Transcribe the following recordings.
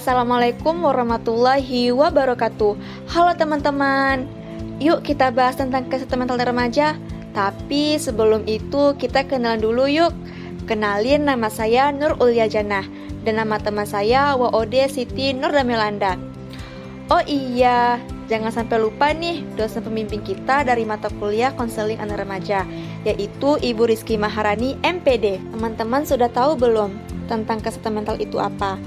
Assalamualaikum warahmatullahi wabarakatuh. Halo teman-teman, yuk kita bahas tentang kesehatan mental remaja. Tapi sebelum itu kita kenalan dulu yuk. Kenalin, nama saya Nur Ulya Janah dan nama teman saya WOD Siti Nur Damelanda. Oh iya, jangan sampai lupa nih dosen pembimbing kita dari mata kuliah konseling anak remaja, yaitu Ibu Rizky Maharani MPD. Teman-teman sudah tahu belum tentang kesehatan mental itu apa?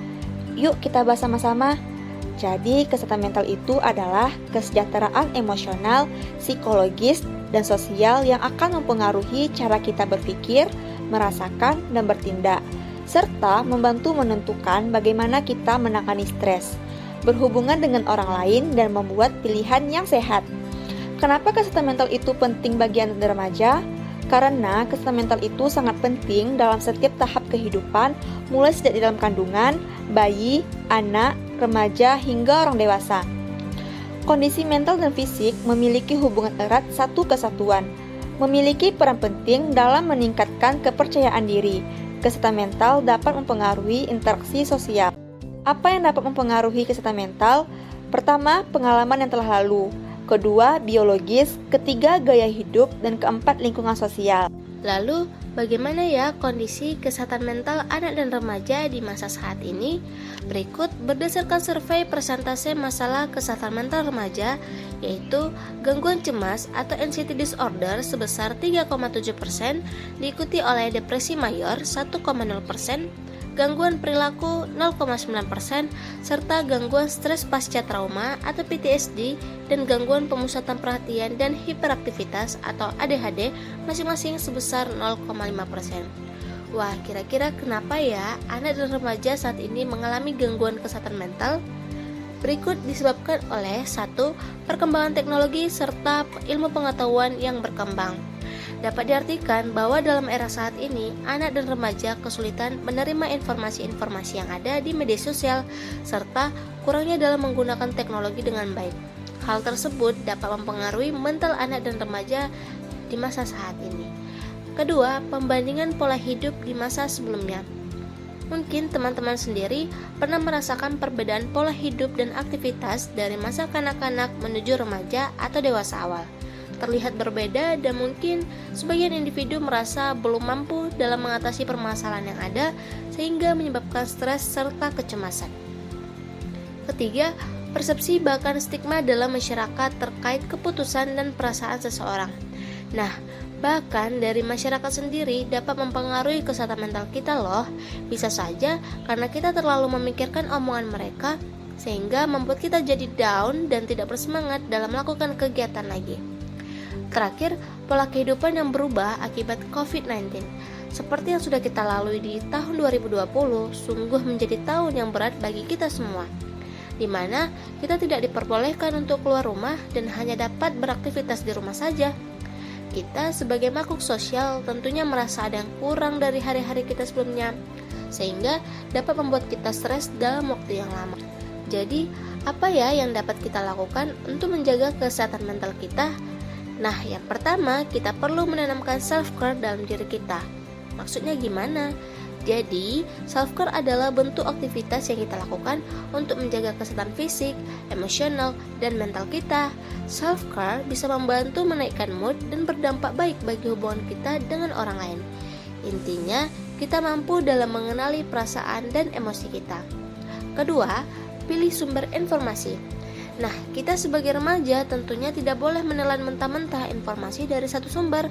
Yuk kita bahas sama-sama. Jadi kesehatan mental itu adalah kesejahteraan emosional, psikologis, dan sosial yang akan mempengaruhi cara kita berpikir, merasakan, dan bertindak, serta membantu menentukan bagaimana kita menangani stres, berhubungan dengan orang lain, dan membuat pilihan yang sehat. Kenapa kesehatan mental itu penting bagi anak remaja? Karena kesehatan mental itu sangat penting dalam setiap tahap kehidupan, mulai sejak di dalam kandungan, bayi, anak, remaja, hingga orang dewasa. Kondisi mental dan fisik memiliki hubungan erat satu kesatuan, memiliki peran penting dalam meningkatkan kepercayaan diri. Kesehatan mental dapat mempengaruhi interaksi sosial. Apa yang dapat mempengaruhi kesehatan mental? Pertama, pengalaman yang telah lalu. Kedua, biologis. Ketiga, gaya hidup. Dan keempat, lingkungan sosial. Lalu, bagaimana ya kondisi kesehatan mental anak dan remaja di masa saat ini? Berikut berdasarkan survei persentase masalah kesehatan mental remaja, yaitu gangguan cemas atau anxiety disorder sebesar 3,7%, diikuti oleh depresi mayor 1,0%, gangguan perilaku 0,9%, serta gangguan stres pasca trauma atau PTSD, dan gangguan pemusatan perhatian dan hiperaktivitas atau ADHD masing-masing sebesar 0,5%. Wah, kira-kira kenapa ya anak dan remaja saat ini mengalami gangguan kesehatan mental? Berikut disebabkan oleh 1. Perkembangan teknologi serta ilmu pengetahuan yang berkembang. Dapat diartikan bahwa dalam era saat ini, anak dan remaja kesulitan menerima informasi-informasi yang ada di media sosial, serta kurangnya dalam menggunakan teknologi dengan baik. Hal tersebut dapat mempengaruhi mental anak dan remaja di masa saat ini. Kedua, pembandingan pola hidup di masa sebelumnya. Mungkin teman-teman sendiri pernah merasakan perbedaan pola hidup dan aktivitas dari masa kanak-kanak menuju remaja atau dewasa awal. Terlihat berbeda dan mungkin sebagian individu merasa belum mampu dalam mengatasi permasalahan yang ada sehingga menyebabkan stres serta kecemasan. Ketiga, persepsi bahkan stigma dalam masyarakat terkait keputusan dan perasaan seseorang. Nah, bahkan dari masyarakat sendiri dapat mempengaruhi kesehatan mental kita loh. Bisa saja karena kita terlalu memikirkan omongan mereka sehingga membuat kita jadi down dan tidak bersemangat dalam melakukan kegiatan lagi. Terakhir, pola kehidupan yang berubah akibat COVID-19. Seperti yang sudah kita lalui di tahun 2020, sungguh menjadi tahun yang berat bagi kita semua, di mana kita tidak diperbolehkan untuk keluar rumah dan hanya dapat beraktivitas di rumah saja. Kita sebagai makhluk sosial tentunya merasa ada yang kurang dari hari-hari kita sebelumnya, sehingga dapat membuat kita stres dalam waktu yang lama. Jadi, apa ya yang dapat kita lakukan untuk menjaga kesehatan mental kita? Nah, yang pertama, kita perlu menanamkan self-care dalam diri kita. Maksudnya gimana? Jadi, self-care adalah bentuk aktivitas yang kita lakukan untuk menjaga kesehatan fisik, emosional, dan mental kita. Self-care bisa membantu menaikkan mood dan berdampak baik bagi hubungan kita dengan orang lain. Intinya, kita mampu dalam mengenali perasaan dan emosi kita. Kedua, pilih sumber informasi. Nah, kita sebagai remaja tentunya tidak boleh menelan mentah-mentah informasi dari satu sumber.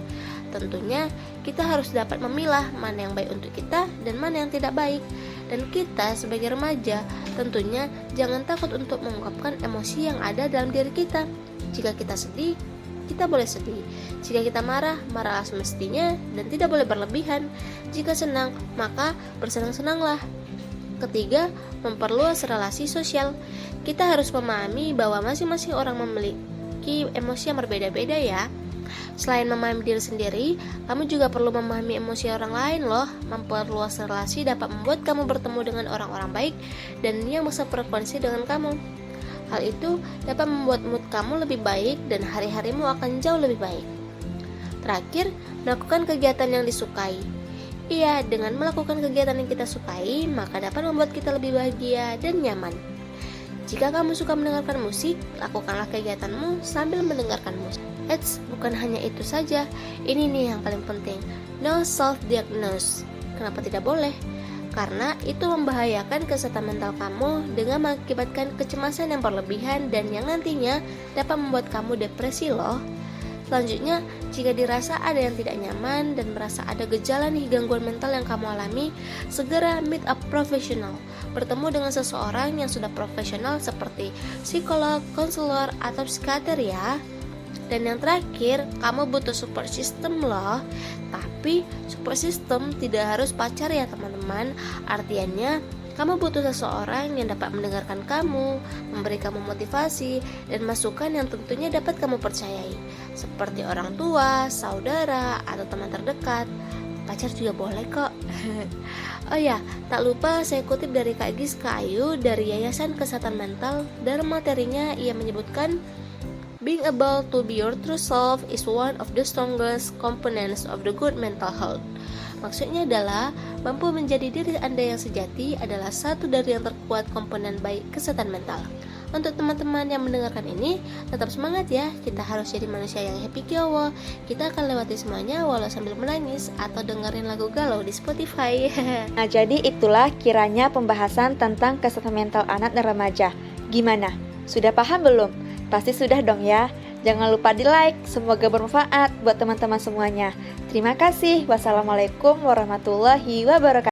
Tentunya kita harus dapat memilah mana yang baik untuk kita dan mana yang tidak baik. Dan kita sebagai remaja tentunya jangan takut untuk mengungkapkan emosi yang ada dalam diri kita. Jika kita sedih, kita boleh sedih. Jika kita marah, marahlah semestinya dan tidak boleh berlebihan. Jika senang, maka bersenang-senanglah. Ketiga, memperluas relasi sosial. Kita harus memahami bahwa masing-masing orang memiliki emosi yang berbeda-beda ya. Selain memahami diri sendiri, kamu juga perlu memahami emosi orang lain loh. Memperluas relasi dapat membuat kamu bertemu dengan orang-orang baik dan yang sefrekuensi dengan kamu. Hal itu dapat membuat mood kamu lebih baik dan hari-harimu akan jauh lebih baik. Terakhir, melakukan kegiatan yang disukai. Iya, dengan melakukan kegiatan yang kita sukai, maka dapat membuat kita lebih bahagia dan nyaman. Jika kamu suka mendengarkan musik, lakukanlah kegiatanmu sambil mendengarkan musik. Eits, bukan hanya itu saja. Ini nih yang paling penting. No self-diagnose. Kenapa tidak boleh? Karena itu membahayakan kesehatan mental kamu dengan mengakibatkan kecemasan yang berlebihan dan yang nantinya dapat membuat kamu depresi loh. Selanjutnya, jika dirasa ada yang tidak nyaman dan merasa ada gejala nih gangguan mental yang kamu alami, segera meet up profesional. Bertemu dengan seseorang yang sudah profesional seperti psikolog, konselor, atau psikiater ya. Dan yang terakhir, kamu butuh support system loh. Tapi support system tidak harus pacar ya teman-teman. Artinya, kamu butuh seseorang yang dapat mendengarkan kamu, memberi kamu motivasi, dan masukan yang tentunya dapat kamu percayai, seperti orang tua, saudara, atau teman terdekat. Pacar juga boleh kok. Oh ya, tak lupa saya kutip dari Kak Giska Ayu dari Yayasan Kesehatan Mental. Dalam materinya ia menyebutkan, being able to be your true self is one of the strongest components of the good mental health. Maksudnya adalah, mampu menjadi diri Anda yang sejati adalah satu dari yang terkuat komponen baik kesehatan mental. Untuk teman-teman yang mendengarkan ini, tetap semangat ya, kita harus jadi manusia yang happy kiowo. Kita akan lewati semuanya walau sambil menangis atau dengerin lagu galau di Spotify. Nah, jadi itulah kiranya pembahasan tentang kesehatan mental anak dan remaja. Gimana? Sudah paham belum? Pasti sudah dong ya. Jangan lupa di like, semoga bermanfaat buat teman-teman semuanya. Terima kasih. Wassalamualaikum warahmatullahi wabarakatuh.